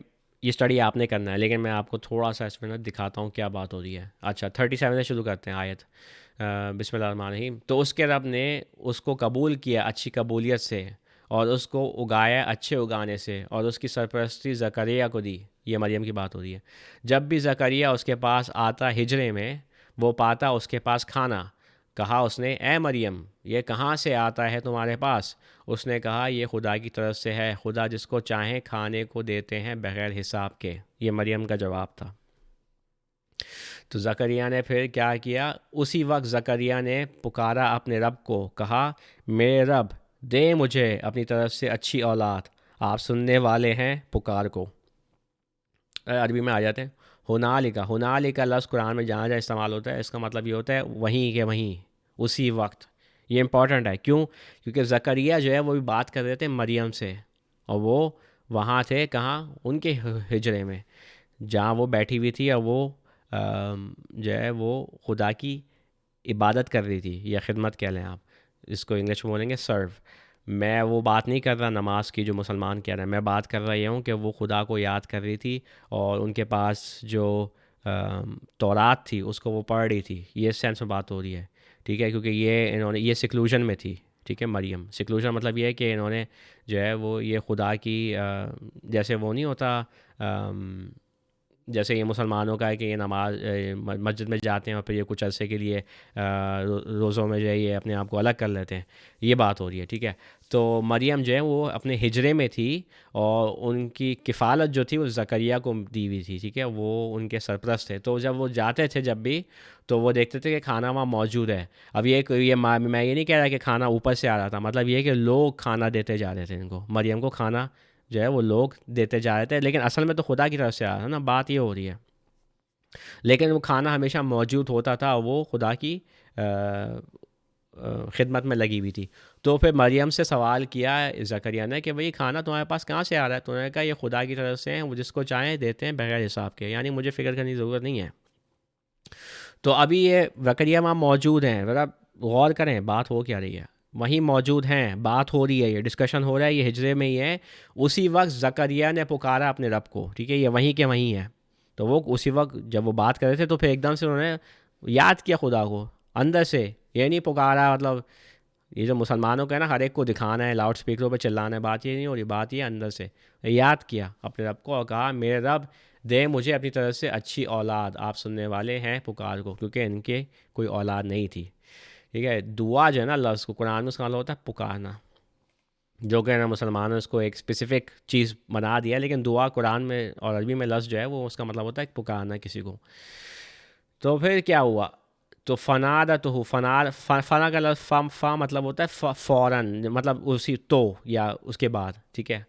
اسٹڈی آپ نے کرنا ہے، لیکن میں آپ کو تھوڑا سا اس میں دکھاتا ہوں کیا بات ہو رہی ہے. اچھا، 37 سے شروع کرتے ہیں آیت. بسم اللہ الرحمن الرحیم. تو اس کے رب نے اس کو قبول کیا اچھی قبولیت سے، اور اس کو اگایا اچھے اگانے سے، اور اس کی سرپرستی زکریا کو دی. یہ مریم کی بات ہو رہی ہے. جب بھی زکریا اس کے پاس آتا ہجرے میں، وہ پاتا اس کے پاس کھانا. کہا اس نے، اے مریم، یہ کہاں سے آتا ہے تمہارے پاس؟ اس نے کہا، یہ خدا کی طرف سے ہے، خدا جس کو چاہیں کھانے کو دیتے ہیں بغیر حساب کے. یہ مریم کا جواب تھا. تو زکریہ نے پھر کیا کیا؟ اسی وقت زکریہ نے پکارا اپنے رب کو، کہا میرے رب دے مجھے اپنی طرف سے اچھی اولاد، آپ سننے والے ہیں پکار کو۔ عربی میں آ جاتے ہیں۔ ہنالک لفظ قرآن میں جہاں جہاں استعمال ہوتا ہے اس کا مطلب یہ ہوتا ہے وہیں کے وہیں، اسی وقت۔ یہ امپورٹنٹ ہے، کیوں؟ کیونکہ زکریہ جو ہے وہ بھی بات کر رہے تھے مریم سے، اور وہ وہاں تھے کہاں؟ ان کے ہجرے میں، جہاں وہ بیٹھی ہوئی تھی، اور وہ جو ہے وہ خدا کی عبادت کر رہی تھی، یا خدمت کہہ لیں آپ اس کو، انگلش میں بولیں گے سرو۔ میں وہ بات نہیں کر رہا نماز کی جو مسلمان کہہ رہے ہیں، میں بات کر رہا یہ ہوں کہ وہ خدا کو یاد کر رہی تھی، اور ان کے پاس جو تورات تھی اس کو وہ پڑھ رہی تھی، یہ سینس میں بات ہو رہی ہے، ٹھیک ہے؟ کیونکہ یہ سیکلوژن میں تھی، ٹھیک ہے؟ مریم سیکلوژن مطلب یہ ہے کہ انہوں نے جو ہے وہ یہ خدا کی جیسے وہ نہیں ہوتا، جیسے یہ مسلمانوں کا ہے کہ یہ نماز مسجد میں جاتے ہیں اور پھر یہ کچھ عرصے کے لیے روزوں میں جو ہے یہ اپنے آپ کو الگ کر لیتے ہیں، یہ بات ہو رہی ہے، ٹھیک ہے؟ تو مریم جو ہے وہ اپنے ہجرے میں تھی، اور ان کی کفالت جو تھی وہ زکریا کو دی ہوئی تھی، ٹھیک ہے؟ وہ ان کے سرپرست تھے، تو جب وہ جاتے تھے جب بھی تو وہ دیکھتے تھے کہ کھانا وہاں موجود ہے۔ اب میں یہ نہیں کہہ رہا کہ کھانا اوپر سے آ رہا تھا، مطلب یہ کہ لوگ کھانا دیتے جا رہے تھے ان کو، مریم کو کھانا جو ہے وہ لوگ دیتے جا رہے تھے، لیکن اصل میں تو خدا کی طرف سے آ رہا ہے نا، بات یہ ہو رہی ہے۔ لیکن وہ کھانا ہمیشہ موجود ہوتا تھا، وہ خدا کی خدمت میں لگی ہوئی تھی۔ تو پھر مریم سے سوال کیا زکریا نے کہ بھئی کھانا تمہارے پاس کہاں سے آ رہا ہے؟ تو انہوں نے کہا یہ خدا کی طرف سے ہیں، وہ جس کو چاہیں دیتے ہیں بغیر حساب کے، یعنی مجھے فکر کرنے کی ضرورت نہیں ہے۔ تو ابھی یہ زکریا وہاں موجود ہیں، ذرا غور کریں بات ہو کیا رہی ہے، وہیں موجود ہیں، بات ہو رہی ہے، یہ ڈسکشن ہو رہا ہے، یہ ہجرے میں ہی ہے۔ اسی وقت زکریا نے پکارا اپنے رب کو، ٹھیک ہے؟ یہ وہیں کے وہیں ہے۔ تو وہ اسی وقت جب وہ بات کر رہے تھے تو پھر ایک دم سے انہوں نے یاد کیا خدا کو اندر سے، یہ نہیں پکارا مطلب یہ جو مسلمانوں کا ہے نا ہر ایک کو دکھانا ہے، لاؤڈ اسپیکروں پہ چلانا ہے، بات یہ نہیں ہو رہی، بات یہ اندر سے یاد کیا اپنے رب کو، اور کہا میرے رب دے مجھے اپنی طرف سے اچھی اولاد، آپ سننے والے ہیں پکار کو، کیونکہ ان کے کوئی اولاد نہیں تھی، ٹھیک ہے؟ دعا جو ہے نا لفظ کو قرآن میں اس کا مطلب ہوتا ہے پکارنا، جو کہ نا مسلمانوں نے اس کو ایک اسپیسیفک چیز بنا دیا، لیکن دعا قرآن میں اور عربی میں لفظ جو ہے وہ اس کا مطلب ہوتا ہے پکارنا کسی کو۔ تو پھر کیا ہوا؟ تو فنادتہ، فنا کا لفظ فا مطلب ہوتا ہے فوراً، مطلب اسی تو یا اس کے بعد، ٹھیک ہے؟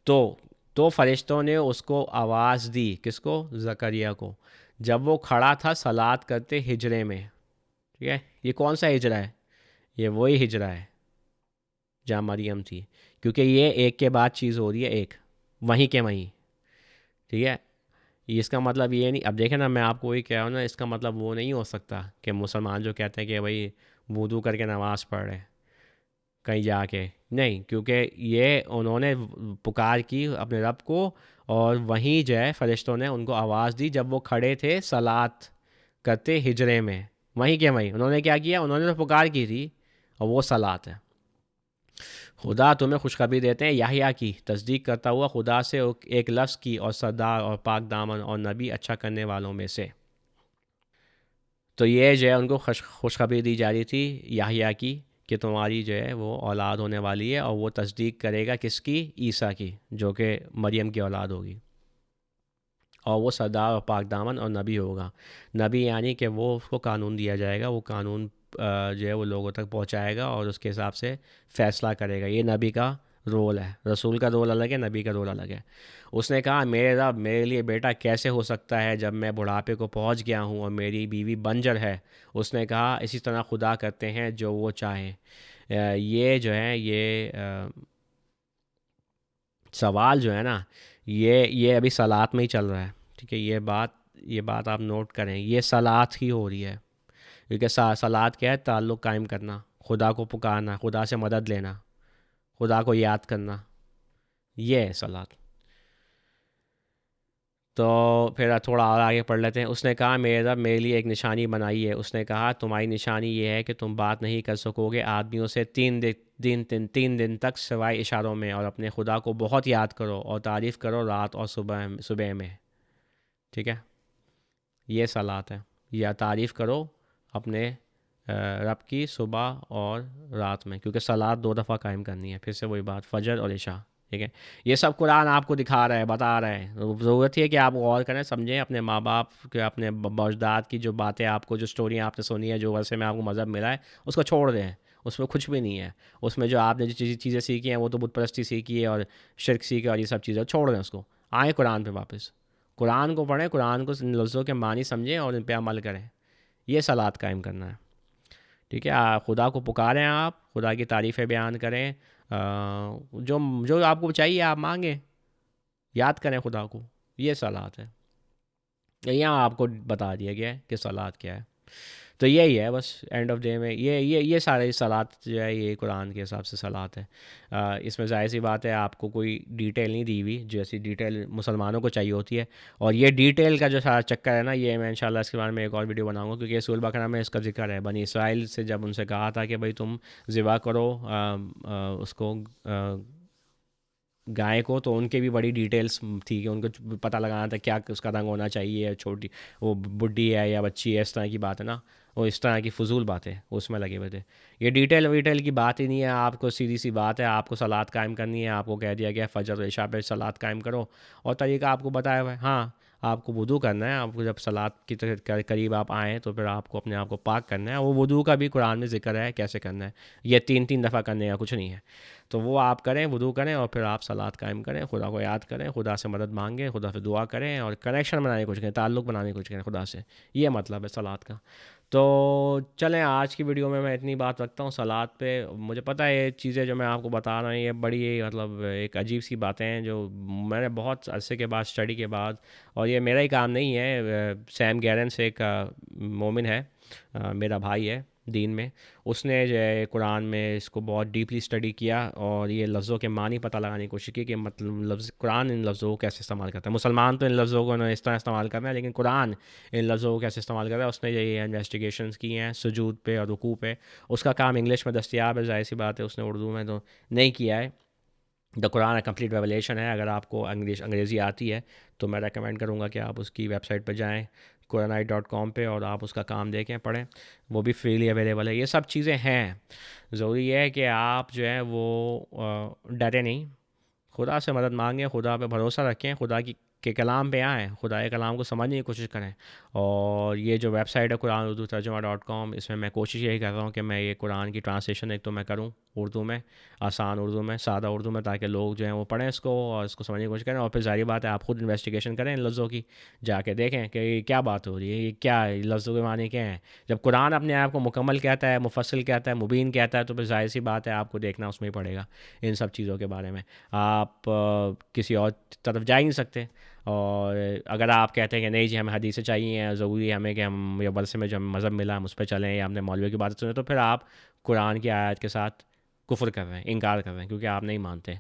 تو فرشتوں نے اس کو آواز دی، کس کو؟ زکریہ کو، جب وہ کھڑا تھا صلات کرتے ہجرے میں، ٹھیک ہے؟ یہ کون سا ہجرہ ہے؟ یہ وہی ہجرہ ہے جہاں مریم تھی، کیونکہ یہ ایک کے بعد چیز ہو رہی ہے، ایک وہیں کے وہیں، ٹھیک ہے؟ اس کا مطلب یہ نہیں، اب دیکھیں نا میں آپ کو وہی کہہ رہا ہوں نا، اس کا مطلب وہ نہیں ہو سکتا کہ مسلمان جو کہتے ہیں کہ بھائی وضو کر کے نماز پڑھ رہے کہیں جا کے، نہیں، کیونکہ یہ انہوں نے پکار کی اپنے رب کو، اور وہیں جو ہے فرشتوں نے ان کو آواز دی جب وہ کھڑے تھے صلات کرتے ہجرے میں، وہیں کے وہیں انہوں نے کیا کیا؟ انہوں نے تو پکار کی تھی، اور وہ صلات ہے۔ خدا تمہیں خوشخبری دیتے ہیں یحییٰ کی تصدیق کرتا ہوا خدا سے ایک لفظ کی، اور سردار اور پاک دامن اور نبی اچھا کرنے والوں میں سے۔ تو یہ جو ہے ان کو خوشخبری دی جا رہی تھی یحییٰ کی کہ تمہاری جو ہے وہ اولاد ہونے والی ہے، اور وہ تصدیق کرے گا کس کی؟ عیسیٰ کی، جو کہ مریم کی اولاد ہوگی، اور وہ سردار اور پاک دامن اور نبی ہوگا۔ نبی یعنی کہ وہ اس کو قانون دیا جائے گا، وہ قانون جو ہے وہ لوگوں تک پہنچائے گا اور اس کے حساب سے فیصلہ کرے گا، یہ نبی کا رول ہے۔ رسول کا رول الگ ہے، نبی کا رول الگ ہے۔ اس نے کہا میرے رب میرے لیے بیٹا کیسے ہو سکتا ہے جب میں بڑھاپے کو پہنچ گیا ہوں اور میری بیوی بنجر ہے؟ اس نے کہا اسی طرح خدا کرتے ہیں جو وہ چاہیں۔ یہ جو ہے یہ سوال جو ہے نا یہ ابھی صلات میں ہی چل رہا ہے، ٹھیک ہے؟ یہ بات آپ نوٹ کریں، یہ صلات ہی ہو رہی ہے، کیونکہ صلات کیا ہے؟ تعلق قائم کرنا، خدا کو پکارنا، خدا سے مدد لینا، خدا کو یاد کرنا، یہ ہے صلات۔ تو پھر تھوڑا اور آگے پڑھ لیتے ہیں۔ اس نے کہا میرے رب میرے لیے ایک نشانی بنائی ہے۔ اس نے کہا تمہاری نشانی یہ ہے کہ تم بات نہیں کر سکو گے آدمیوں سے تین دن تک سوائے اشاروں میں، اور اپنے خدا کو بہت یاد کرو اور تعریف کرو رات اور صبح میں، ٹھیک ہے؟ یہ صلات ہے، یا تعریف کرو اپنے رب کی صبح اور رات میں، کیونکہ صلات 2 دفعہ قائم کرنی ہے، پھر سے وہی بات، فجر اور عشاء ٹھیک ہے. یہ سب قرآن آپ کو دکھا رہا ہے، بتا رہا ہے. ضرورت ہے کہ آپ غور کریں، سمجھیں اپنے ماں باپ کے، اپنے اجداد کی جو باتیں آپ کو، جو اسٹوریاں آپ نے سنی ہے، جو ورثے میں آپ کو مذہب ملا ہے، اس کو چھوڑ دیں. اس میں کچھ بھی نہیں ہے. اس میں جو آپ نے جو چیزیں سیکھی ہیں وہ تو بت پرستی سیکھی ہے اور شرک سیکھی اور یہ سب چیزیں، چھوڑ دیں اس کو. آئیں قرآن پہ واپس، قرآن کو پڑھیں، قرآن کو ان لفظوں کے معنی سمجھیں اور ان پہ عمل کریں. یہ صلات قائم کرنا ہے. ٹھیک ہے. خدا کو پکاریں، آپ خدا کی تعریفیں بیان کریں، جو جو آپ کو چاہیے آپ مانگیں، یاد کریں خدا کو. یہ صلات ہے. یہاں آپ کو بتا دیا گیا ہے کہ صلات کیا ہے. تو یہی ہے بس. اینڈ آف ڈے میں یہ سارے صلات جو ہے یہ قرآن کے حساب سے صلات ہے. اس میں ظاہر سی بات ہے آپ کو کوئی ڈیٹیل نہیں دی ہوئی جیسی ڈیٹیل مسلمانوں کو چاہیے ہوتی ہے. اور یہ ڈیٹیل کا جو سارا چکر ہے نا، یہ میں انشاءاللہ اس کے بارے میں ایک اور ویڈیو بناؤں گا، کیونکہ سورۃ البقرہ میں اس کا ذکر ہے. بنی اسرائیل سے جب ان سے کہا تھا کہ بھائی تم ذبح کرو اس کو، گائے کو، تو ان کے بھی بڑی ڈیٹیلز تھی کہ ان کو پتہ لگانا تھا کیا اس کا رنگ ہونا چاہیے، چھوٹی وہ بڈھی ہے یا بچی ہے، اس طرح کی بات ہے نا. وہ اس طرح کی فضول باتیں اس میں لگے ہوئے تھے. یہ ڈیٹیل ویٹیل کی بات ہی نہیں ہے. آپ کو سیدھی سی بات ہے، آپ کو صلات قائم کرنی ہے. آپ کو کہہ دیا گیا فجر و عشاء پہ صلات قائم کرو، اور طریقہ آپ کو بتایا ہوا ہے. ہاں آپ کو وضو کرنا ہے. آپ کو جب صلات کی قریب آپ آئیں تو پھر آپ کو اپنے آپ کو پاک کرنا ہے. وہ وضو کا بھی قرآن میں ذکر ہے کیسے کرنا ہے. یہ 3 دفعہ کرنے کا کچھ نہیں ہے. تو وہ آپ کریں، وضو کریں، اور پھر آپ صلات قائم کریں، خدا کو یاد کریں، خدا سے مدد مانگیں، خدا سے دعا کریں، اور کنیکشن بنانے کی کوشش کریں، تعلق بنانے کی کوشش کریں خدا سے. یہ مطلب ہے صلات کا. تو چلیں آج کی ویڈیو میں اتنی بات رکھتا ہوں صلات پہ. مجھے پتہ ہے یہ چیزیں جو میں آپ کو بتا رہا ہوں یہ بڑی مطلب ایک عجیب سی باتیں ہیں جو میں نے بہت عرصے کے بعد، اسٹڈی کے بعد، اور یہ میرا ہی کام نہیں ہے. سیم گیرنس ایک مومن ہے، میرا بھائی ہے دین میں. اس نے جو ہے قرآن میں اس کو بہت ڈیپلی اسٹڈی کیا اور یہ لفظوں کے معنی پتہ لگانے کی کوشش کی کہ مطلب لفظ قرآن ان لفظوں کو کیسے استعمال کرتا ہے. مسلمان تو ان لفظوں کو اس طرح استعمال کرنا ہے، لیکن قرآن ان لفظوں کو کیسے استعمال کرتا ہے. اس نے یہ انویسٹیگیشنز کی ہیں سجود پہ اور رکوع پہ. اس کا کام انگلش میں دستیاب ہے، ظاہر سی بات ہے، اس نے اردو میں تو نہیں کیا ہے. دا قرآن اے کمپلیٹ ریولیشن ہے. اگر آپ کو انگریزی آتی ہے تو میں ریکمینڈ کروں گا کہ آپ اس کی ویب سائٹ پہ جائیں قرآنite.com پہ، اور آپ اس کا کام دیکھیں، پڑھیں. وہ بھی فریلی اویلیبل ہے. یہ سب چیزیں ہیں. ضروری ہے کہ آپ جو ہے وہ ڈرے نہیں، خدا سے مدد مانگیں، خدا پہ بھروسہ رکھیں، خدا کے کلام پہ آئیں، خدا کے کلام کو سمجھنے کی کوشش کریں. اور یہ جو ویب سائٹ ہے قرآن اردو ترجمہ.com، اس میں میں کوشش یہی کر رہا ہوں کہ میں یہ قرآن کی ٹرانسلیشن ایک تو میں کروں اردو میں، آسان اردو میں، سادہ اردو میں، تاکہ لوگ جو ہیں وہ پڑھیں اس کو اور اس کو سمجھنے کی کوشش کریں. اور پھر ظاہری بات ہے آپ خود انویسٹیگیشن کریں ان لفظوں کی، جا کے دیکھیں کہ یہ کیا بات ہو رہی ہے، یہ کیا ہے، لفظوں کے معنی کیا ہیں. جب قرآن اپنے آپ کو مکمل کہتا ہے، مفصل کہتا ہے، مبین کہتا ہے، تو پھر ظاہر سی بات ہے آپ کو دیکھنا اس میں ہی پڑے گا ان سب چیزوں کے بارے میں. آپ کسی اور طرف جا ہی نہیں سکتے. اور اگر آپ کہتے ہیں کہ نہیں جی ہمیں حدیثیں چاہیے، ضروری ہے ہمیں کہ ہم یہ ورثے میں جو ہمیں مذہب ملا ہم اس پہ چلیں، یا ہم نے مولوی کی بات سنیں، تو پھر آپ قرآن کی آیات کے ساتھ کفر کر رہے ہیں، انکار کر رہے ہیں، کیونکہ آپ نہیں مانتے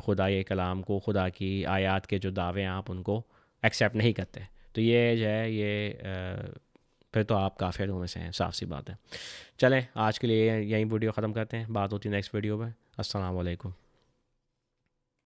خدا کے کلام کو، خدا کی آیات کے جو دعوے ہیں آپ ان کو ایکسیپٹ نہیں کرتے. تو یہ جو ہے یہ پھر تو آپ کافروں میں سے ہیں، صاف سی بات ہے. چلیں آج کے لیے یہیں ویڈیو ختم کرتے ہیں، بات ہوتی ہے نیکسٹ ویڈیو میں. السلام علیکم.